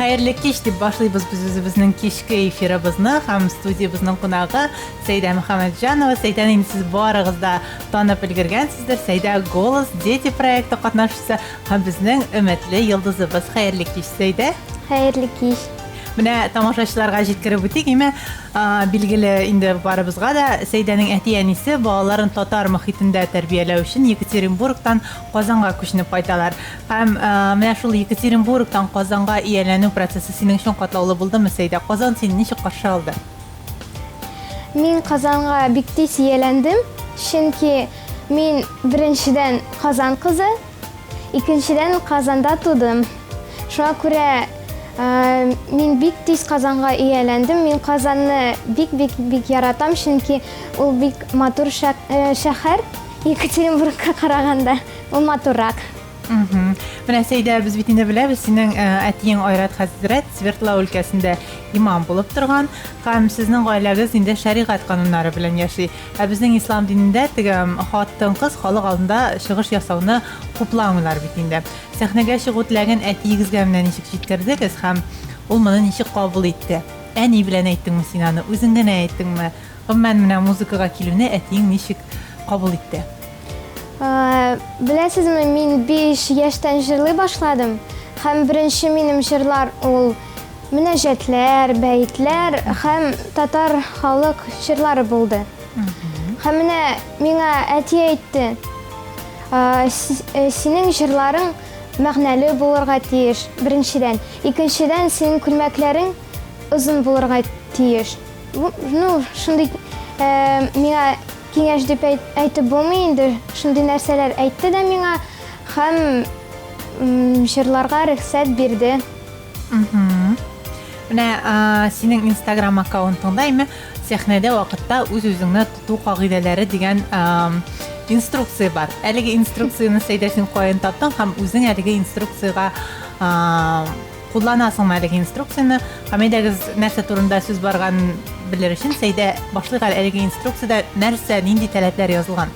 Хәерле кич дип башлыйбыз без үзебезнең кичке эфирыбызны һәм студиябызның кунагы Сәйдә Мөхәммәтҗанова. Сәйдәне инде сез барыгыз да танып өлгергәнсездер. Сәйдә Голос Дети проекты катнашчысы һәм безнең өметле йолдызыбыз. Хәерле кич, Сәйдә. Хәерле кич. Менә тамашачыларга җиткереп үтик. Билгеле инде барыбызга да Сәйдәнең әти-әнисе балаларын татар мөхитендә тәрбияләү өчен Екатеринбургтан Казанга күченеп кайталар. Һәм менә шул Екатеринбургтан Казанга ияләнү процессы синең өчен катлаулы булдымы, Сәйдә? Казан сине ничек каршы алды? Мин Казанга бик тиз ияләндем, чөнки мин беренчедән Казан кызы, икенчедән Казанда тудым. Шуңа күрә мин бик тиз Казанга ияләндем. Мин Казанны бик яратам, чөнки ул бик матур шәһәр. Екатеринбургка караганда ул матуррак. Менә Сәйдә, без бит инде беләбез, синең әтиең Айрат хәзрәт Свердлау өлкәсендә имам булып торган, һәм сезнең гаиләгез инде шәригать кануннары белән яши. Безнең ислам динендә теге хатын-кыз халык алдында чыгыш ясауны хупламыйлар бит инде. Сәхнәгә чыгу теләгән әтиегезгә менә ничек җиткердегез һәм ул моны ничек кабул итте? Әни белән әйттеңме син аны, үзең генә әйттеңме? Гомумән менә музыкага килүне әтиең ничек кабул итте? Беләсезме, мин 5 яшьтән җырлый башладым. Һәм беренче минем җырлар ул мөнәҗәтләр, бәйтләр һәм татар халык җырлары булды. Һәм менә миңа әти әйтте, синең җырларың мәгънәле булырга тиеш, беренчедән. Икенчедән, синең күлмәкләрең озын булырга тиеш. Шундый миңа киңәш дип әйтеп булмый инде, шундый нәрсәләр әйтте дә миңа һәм җырларга рөхсәт бирде. Менә синең Instagram аккаунтыңда сәхнәдә вакытта үз-үзеңне тоту кагыйдәләре дигән инструкция бар. Әлеге инструкцияны Сәйдә син каян таптың һәм үзең әлеге инструкцияга кулланасыңмы әлеге инструкцияны? Һәм әйдәгез нәрсә турында сүз барган белер өчен Сәйдә башлыйк әлеге инструкциядә нәрсә, нинди таләпләр язылган?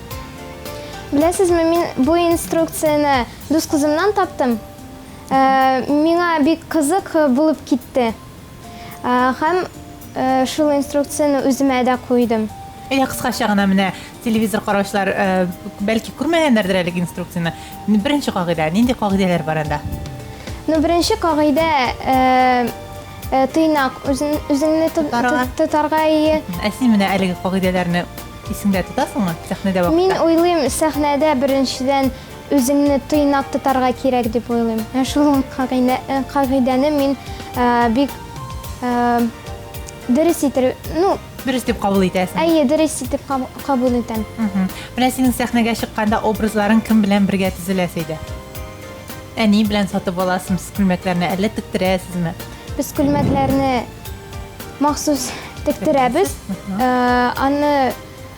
Беләсезме, мин бу инструкцияны дус кызымнан таптым. Миңа бик кызык булып китте. Һәм шул инструкцияны үземә дә куйдым. Кыскача гына менә телевизор караучылар бәлки күрмәгәннәрдер әлеге инструкцияны. Беренче кагыйдә, нинди кагыйдәләр бар анда? Беренче кагыйдә тыйнак үзеңне тотарга ие. Син менә әлеге кагыйдәләрне исеңдә тотасыңмы сәхнәдә вакытта? Мин уйлыйм, сәхнәдә беренчедән үзеңне тыйнак тотарга кирәк дип уйлыйм. Шул кагыйдәне мин бик дөрес дип кабул итәсең. Әйе, дөрес дип кабул итәм. Менә синең сәхнәгә чыкканда образларың кем белән бергә төзелә, Сәйдә? Әни белән сатып аласызмы, күлмәкләрне әллә тектерәсезме? Biz күлмәкләрне махсус тектерәбез. Аны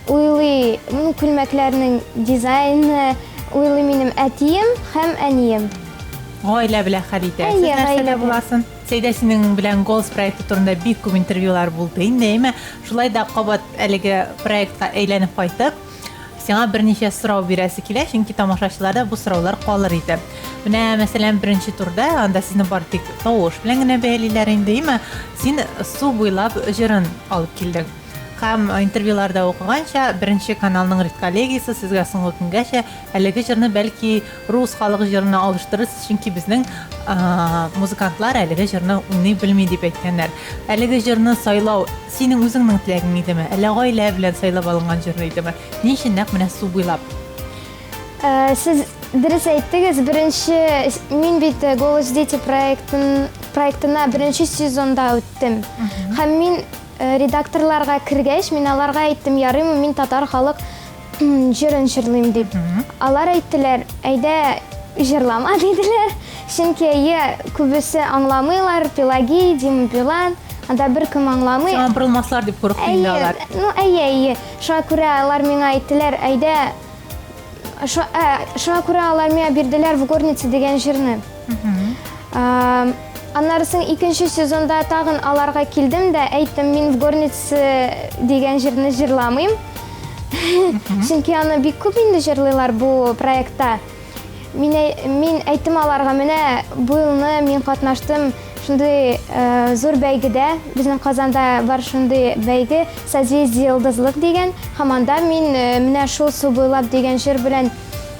уйлый, күлмәкләрнең дизайны уйлый минем әтием һәм әнием. Гаилә белән хәл итәсез, нәрсәдә буласын? Сәйдә синең белән Голос проекты турында бик күп интервьюлар булды инде, шулай да кабат әлеге проектка әйләнеп кайтып, сиңа берничә сорау бирәсе килә, чөнки тамашачыларда бу сораулар калыр иде. Менә мәсәлән, беренче турда анда сезне бар тик тавыш белән генә бәялиләр инде, син су буйлап җырын алып килдең. Һәм интервьюларда укыганча, беренче каналның редколлегиясе сезгә соңгы көнгәчә әлеге җырны бәлки рус халык җырына алыштырырсыз, чөнки безнең музыкантлар әлеге җырны уйный белми дип әйткәннәр. Әлеге җырны сайлау синең үзеңнең теләгең идеме? Әллә гаилә белән сайлап алынган җыр идеме? Ни өчен нәкъ менә су буйлап? Сез дөрес әйттегез, беренче мин бит Голос Дети проектына беренче сезонда үттем. Һәм мин редакторларга кергәч, мин аларга әйттем, ярыймы, мин татар халык җырын җырлыйм дип. Алар әйттеләр, әйдә җырлама диделәр. Чөнки күбесе аңламыйлар, Пелаги, Дима Билан, анда беркем аңламый. Сиңа борылмаслар дип курыкты инде алар. Әйе. Шуңа күрә алар миңа әйттеләр, әйдә. Шуңа күрә алар миңа бирделәр в горнице дигән җырны. Аннарысын икенче сезонда тагын аларга килдем дә әйттем, мин в горнице дигән җырны җырламыйм. Чөнки аны бик күп инде җырлыйлар бу проектта. Мин әйттем аларга, менә бу елны мин катнаштым шундый зур бәйгедә, безнең Казанда бар шундый бәйге «Созвездие йолдызлык» дигән. Һәм анда мин менә шул «Су буйлап» дигән җыр белән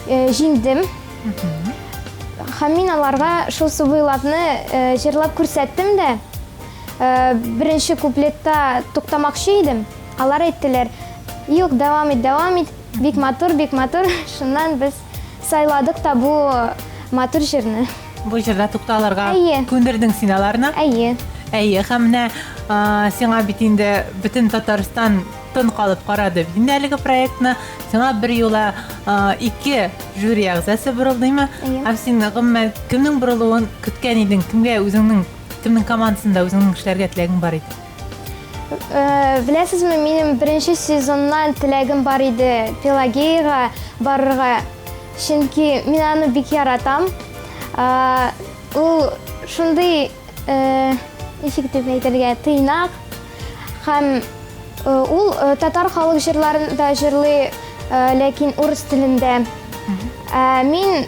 җиңдем. Һәм мин аларга шул «Су буйлап»ны җырлап күрсәттем дә, беренче куплетта туктамакчы идем. Алар әйттеләр: "Юк, дәвам ит, бик матур, бик матур." Шуннан без сайладык та бу матур җырны. Бу җырда тукталарга Әйе. күндердең син аларны. Әйе. Әйе, һәм менә сиңа бит инде бөтен Татарстан тын калып карады бит инде әлеге проектны. Сиңа бер юла 2 жюри әгъзасы борылдымы? Әйе. Һәм син гомумән кемнең борылуын көткән идең? Кемнең командасында үзеңнең эшләргә теләгең бар иде? Беләсезме, минем беренче сезоннан теләгем бар иде Пелагеяга барырга. Чөнки мин аны бик яратам. Ул шундый, ничек дип әйтергә, тыйнак. Һәм ул татар халык җырларын да җырлый, ләкин урыс телендә. Мин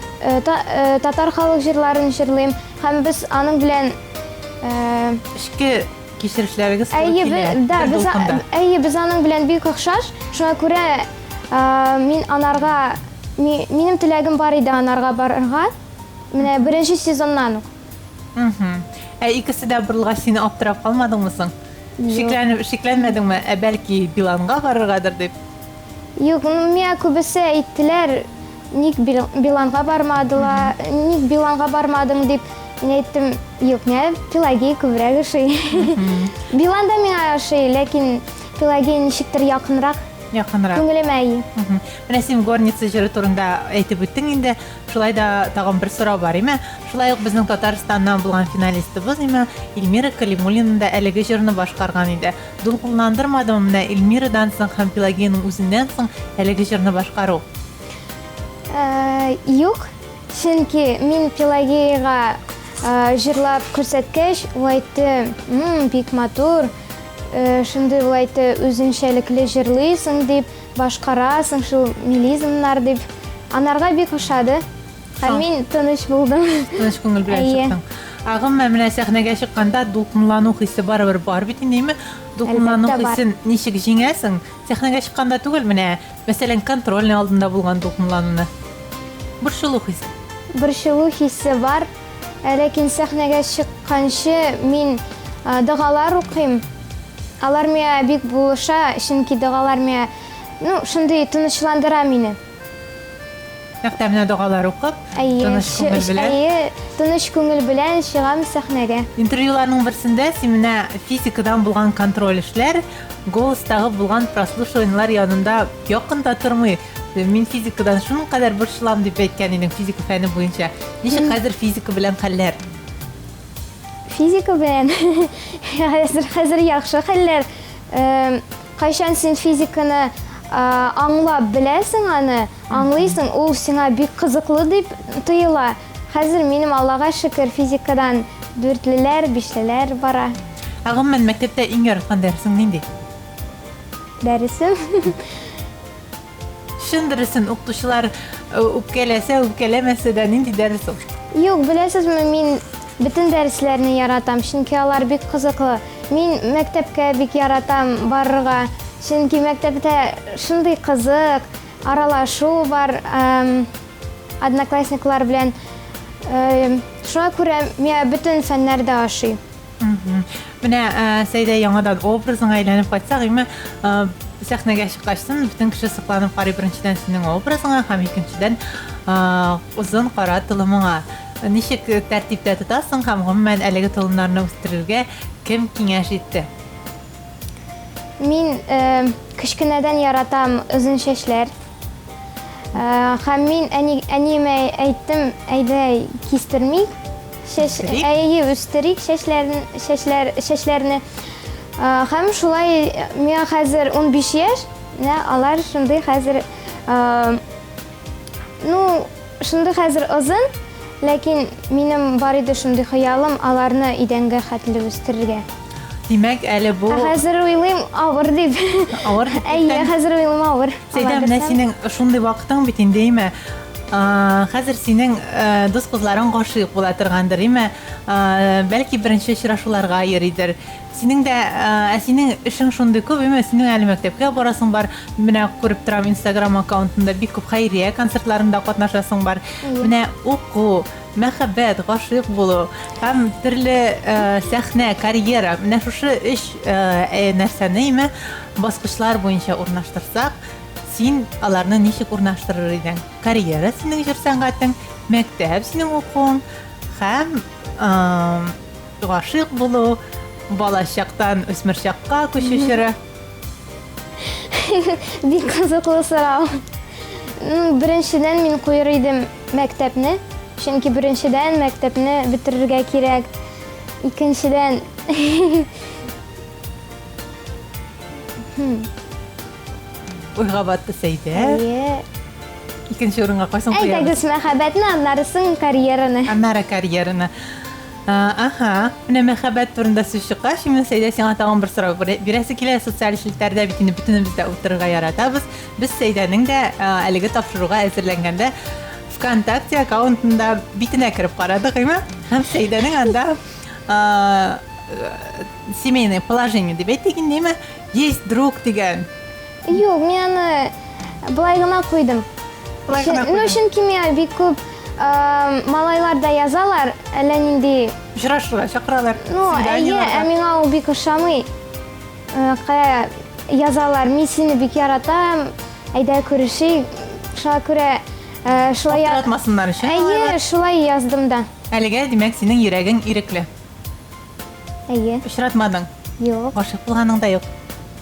татар халык җырларын җырлыйм һәм без аның белән Эшке кичерешләрегез Әйе, без аның белән бик охшаш. Шуңа күрә минем теләгем бар иде анарга барырга. Менә беренче сезоннан ук. Икесе дә борылгач син аптырап калмадыңмы соң? Шикләнмәдеңме? Бәлки Биланга барыргадыр дип. Юк, миңа күбесе әйттеләр, ник Биланга бармадың дип. Мин әйттем, юк, миңа Пелагея күбрәк ошый. Билан да миңа ошый, ләкин Пелагея ничектер якынрак. Күңелемә әйе. Менә син горница җыры турында әйтеп үттең инде. Шулай да тагын бер сорау бар име? Шулай ук безнең Татарстаннан булган финалистыбыз име Эльмира Калимуллина да әлеге җырны башкарган иде. Дулкынландырмадымы менә Эльмирадан соң һәм Пелагеяның үзеннән соң әлеге җырны башкару? Юк, чөнки мин Пелагеяга җырлап күрсәткәч, ул әйтте: "Бик матур. Шундый ул әйтте, үзенчәлекле җырлыйсың дип, башкарасың шул мелизмнар дип." Анарга бик ошады. Һәм мин тыныч булдым. Тыныч күңел белән чыктың. Агым менә сәхнәгә чыкканда дулкынлану хисе барыбер бар бит инде. Дулкынлану хисен ничек җиңәсең? Сәхнәгә чыкканда түгел менә, мәсәлән, контрольный алдында булган дулкынлануны. Борчылу хисе бар. Ләкин сәхнәгә чыкканчы мин дәгалар укыйм. Алар миңа бик булыша, чөнки дәгалар миңа, шундый тынычландыра мине. Мәктәбенә дугалар укып, тыныч күңел белән чыгам сәхнәгә. Интервьюларның берсендә син менә физикадан булган контроль эшләр, голостагы булган прослушиваниелар янында якында тормый. Мин физикадан шуның кадәр борчылам дип әйткән идең, физика фәне буенча. Ничек хәзер физика белән хәлләр? Физика белән хәзер яхшы хәлләр. Кайчан син физиканы аңлап беләсең аны, аңлыйсың, ул сиңа бик кызыклы дип тоела. Хәзер минем Аллага шөкер физикадан 4-леләр, 5-леләр бара. Агымман мәктәптә иң яраткан дәресең нинди? Дәресем? Шын дәресен укытучылар үпкәләмәсә дә нинди дәрес ул? Юк, беләсезме, мин бөтен дәресләрне яратам, чөнки алар бик кызыклы. Мин мәктәпкә бик яратам барырга. Чөнки мәктәптә шундый кызык, аралашу бар, одноклассниклар белән. Шуңа күрә миңа бөтен фәннәрдә ашый. Менә Сәйдә яңадан образыңа әйләнеп кайтсак, сәхнәгә чыккачтын, бөтен кеше сокланып карый беренчедән синең образыңа һәм икенчедән узын кара тылымыңа. Ничек тәртиптә тотасың һәм гомумән әлеге тылымнарны үстерергә кем киңәш итте? Мин кечкенәдән яратам озын чәчләр. Һәм мин әниемә әйттем, әйдә кистермик, әйе үстерик чәчләрне. Һәм шулай миңа хәзер 15 яшь, алар шундый хәзер шундый хәзер озын, ләкин минем бар иде шундый хыялым аларны идәнгә хәтле үстерергә. Димәк, әле бу... Хәзер уйлыйм, авыр дип. Авыр дип? Әйе, хәзер уйлыйм, авыр. Сәйдә, менә синең шундый вакытың бит инде, Хәзер синең дус кызларың гашыйк була торгандыр, име? Бәлки беренче очрашуларга йөридер. Синең дә синең эшең шундый күп, име? Синең әле мәктәпкә барасың бар. Менә күреп торам Instagram аккаунтында бик күп хәйрия концертларында катнашасың бар. Менә уку, мәхәббәт, гашыйк булу һәм төрле сәхнә, карьера, менә шушы эш нәрсәне име баскычлар буенча урнаштырсак, син аларны ничек урнаштырыр идең? Карьера синең җыр сәнгатең, мәктәп синең укуың һәм гашыйк булу, бала чактан үсмер чакка күчү. Бик кызыклы сорау. Беренчедән мин куер идем мәктәпне, чөнки беренчедән мәктәпне бетерергә кирәк. Икенчедән Уйга батты Сәйдә. Икенче урынга кайсын куярсың? Әйдәгез мәхәббәтне, аннарысын карьераны. Аннары карьераны. Менә мәхәббәт турында сүз чыккач, мин Сәйдә сиңа тагын бер сорау бирәсе килә. Социаль челтәрдә бит инде бөтенебез дә утырырга яратабыз. Без Сәйдәнең дә әлеге тапшыруга әзерләнгәндә ВКонтакте аккаунтында битенә кереп карадык, име? Һәм Сәйдәнең анда семейное положение дип әйтик инде, есть друг дигән. Юк, мин аны былай гына куйдым. Чөнки миңа бик күп малайлар да язалар, әллә нинди Очрашырга чакыралар. Миңа ул бик ошамый. Язалар, мин сине бик яратам, әйдә күрешик. Шуңа күрә шулай яратмасыннар өчен. Шулай яздым да. Әлегә димәк синең йөрәгең ирекле. Очратмадың? Юк. Гашык булганың да юк?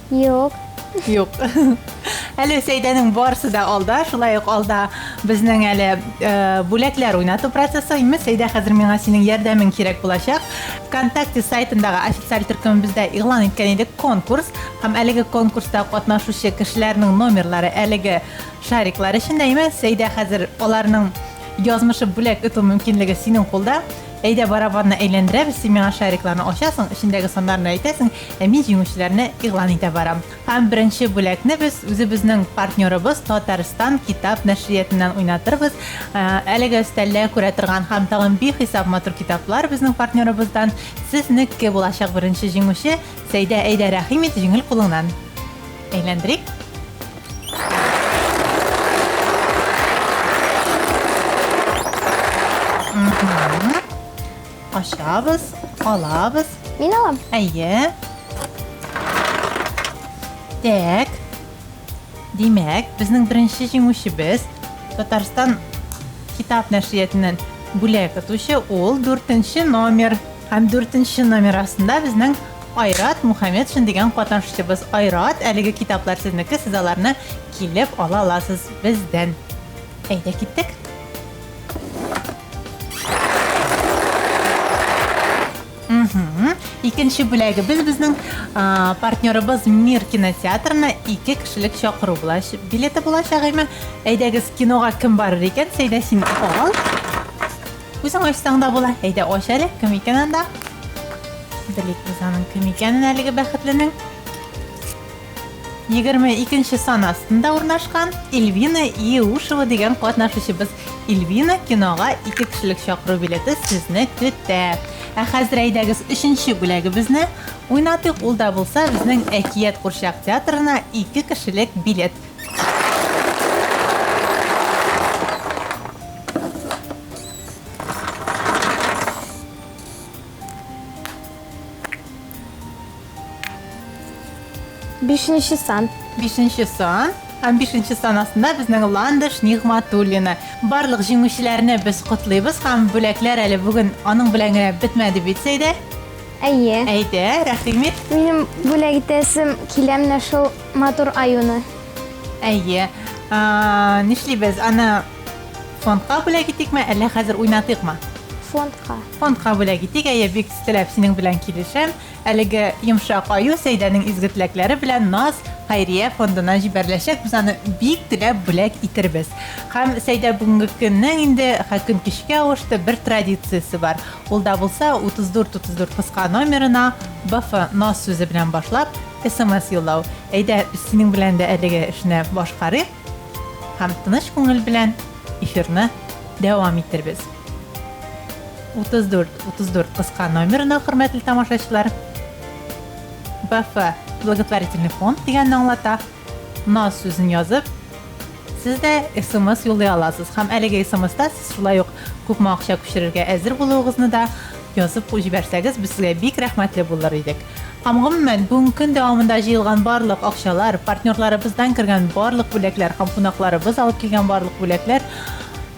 Юк. Юк. Әле Сәйдәнең барысы да алда, шулай ук алда безнең әле бүләкләр уйнату процессы. Сәйдә, хәзер миңа синең ярдәмең кирәк булачак. ВКонтакте сайтындагы официаль төркемебездә игълан иткән идек конкурс. Һәм әлеге конкурста катнашучы кешеләрнең номерлары әлеге шариклар эчендә. Сәйдә, хәзер аларның язмышы бүләк итү мөмкинлеге синең кулда. Әйдә барабанны әйләндерәбез, син миңа шарикларны ачасың, эчендәге саннарны әйтәсең, мин җиңүчеләрне игълан итә барам. Һәм беренче бүләкне без үзебезнең партнерыбыз Татарстан китап нәшриятыннан уйнатырбыз. Әлеге өстәлдә күрә торган һәм тагын бихисап матур китаплар безнең партнерыбыздан. Сезнеке булачак беренче җиңүче Сәйдә, әйдә рәхим ит җиңел кулыңнан. Әйләндерик. Ашабыз, алабыз. Мин алам. Әйе. Так. Димәк, безнең беренче җиңүчебез Татарстан китап нәшриятыннан бүләк итүче ул 4нче номер. Һәм 4нче номер астында безнең Айрат Мухаммедшин дигән катнашучыбыз. Айрат, әлеге китаплар сезнеке, сез аларны килеп ала аласыз бездән. Әйдә киттек. Икенче бүләге безнең партнерыбыз Мир кинотеатрына 2 кешелек чакыру билеты булачак. Әйдәгез кинога кем барыр икән? Сәйдә, син ал. Үзең ачсаң да була. Әйдә ач әле, кем икән анда? Белик без аның кем икәнен әлеге бәхетленең. 22нче сан астында урнашкан Эльвина Еушева дигән катнашучыбыз. Эльвина кинога 2 кешелек чакыру билеты сезне көтә. Хәзер әйдәгез 3нче бүләгебезне уйнатыйк. Ул да булса безнең Әкият Курчак театрына 2 кешелек билет. Бишенче сан. 5нче сан. Һәм 5нче сан астында безнең Ландыш Нигъматуллина. Барлык җиңүчеләрне без котлыйбыз һәм бүләкләр әле бүген аның белән генә бетмәде бит, Сәйдә. Әйе. Әйдә, рәхимет. Минем бүләк итәсем килә менә шул матур аюны. Әйе. Нишлибез? Аны фондка бүләк итикме, әллә хәзер уйнатыйкмы? Фондка бүләк итик. Әйе, бик теләп синең белән килешәм. Әлеге йомшак аю Сәйдәнең изге теләкләре белән Наз Хәйрия фондына җибәреләчәк. Без аны бик теләп бүләк итербез. Һәм Сәйдә бүгенге көннең инде көн кичкә авышты бер традициясе бар. Ул да булса 34-34 кыска номерына БФ Наз сүзе белән башлап СМС юллау. Әйдә, синең белән дә әлеге эшне башкарыйк. Һәм тыныч күңел белән эфирне дәвам иттербез. 34 кыска номерына хөрмәтле тамашачылар. БФ благотворительный фонд дигәнне аңлата. Наз сүзен язып, сез дә SMS юллый аласыз. Һәм әлеге SMS-та сез шулай ук күпме акча күчерергә әзер булуыгызны да язып җибәрсәгез, без сезгә бик рәхмәтле булыр идек. Һәм гомумән бүген көн дәвамында җыелган барлык акчалар, партнерларыбыздан кергән барлык бүләкләр һәм кунакларыбыз алып килгән барлык бүләкләр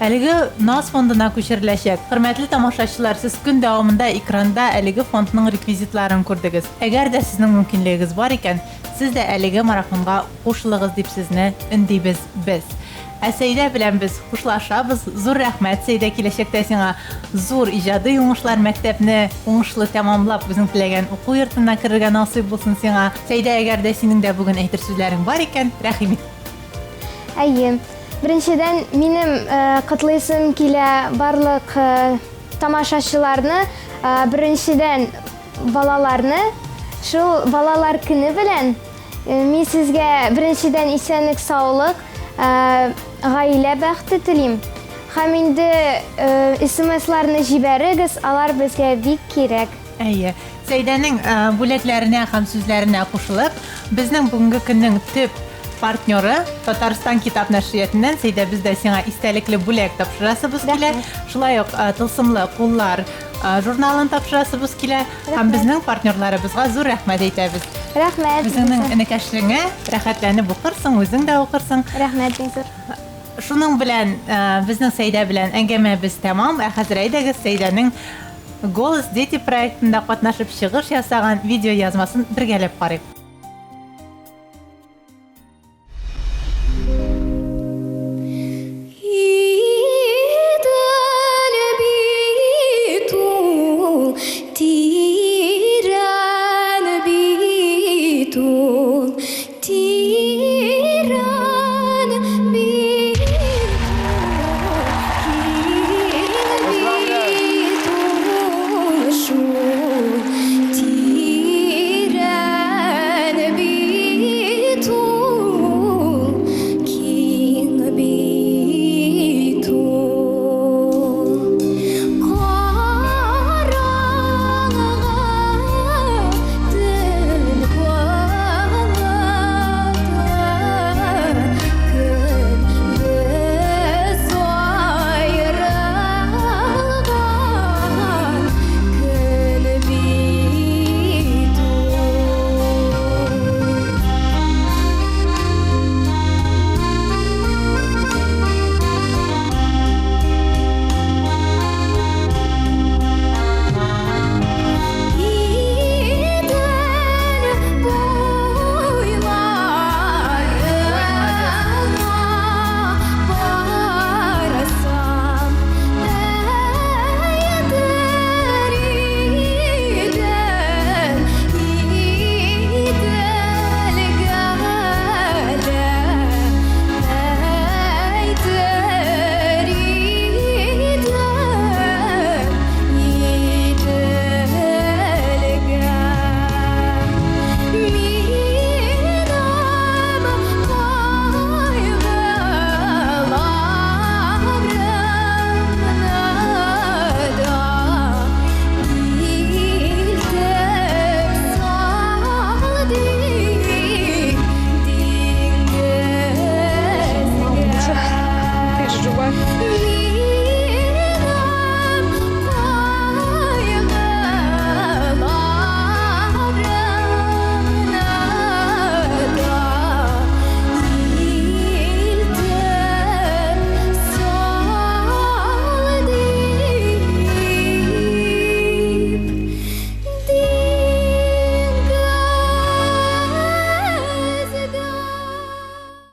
әлеге НАС фондына күчереләчәк. Хөрмәтле тамашачылар, сез көн дәвамында экранда әлеге фондның реквизитларын күрдегез. Әгәр дә сезнең мөмкинлегегез бар икән, сез дә әлеге марафонга кушылыгыз дип сезне индибез без. Сәйдә белән без хушлашабыз. Зур рәхмәт, Сәйдә, киләчәктә сиңа зур иҗади уңышлар, мәктәпне уңышлы тәмамлап, үзең теләгән уку йортына керергә насыйп булсын сиңа. Сәйдә, әгәр дә синең дә бүген әйтер сүзләрең бар икән, рәхим ит. Әйе. Беренчедән, минем котлыйсым килә барлык тамашачыларны, беренчедән балаларны, шул балалар көне белән мин сезгә беренчедән исәнлек, саулык, гаилә бәхете телим. Һәм инде SMS-ларны җибәрегез, алар безгә бик кирәк. Әйе. Сәйдәнең бүләкләренә һәм сүзләренә кушылып, безнең бүгенге көннең төп партнеры Татарстан китап нәшриятыннан Сәйдә, бездә сиңа истәлекле бүләк тапшырасыбыз килә. Шулай ук тылсымлы куллар журналын тапшырасыбыз килә. Һәм безнең партнерларыбызга зур рәхмәт әйтәбез. Рәхмәт. Безнең энекәшлегеңә рәхәтләнеп укырсың, үзең дә укырсың. Рәхмәт зур. Шуның белән безнең Сәйдә белән әңгәмәбез тәмам. Хәзер әйдәгез Сәйдәнең Голос дети проектында катнашып чыгыш ясаган видео язмасын бергәләп карыйк.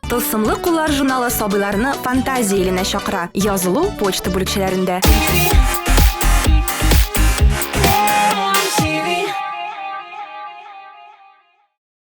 Тылсымлы куллар журналы сабыйларны фантазия иленә чакыра. Язылу почта бүлекчәләрендә.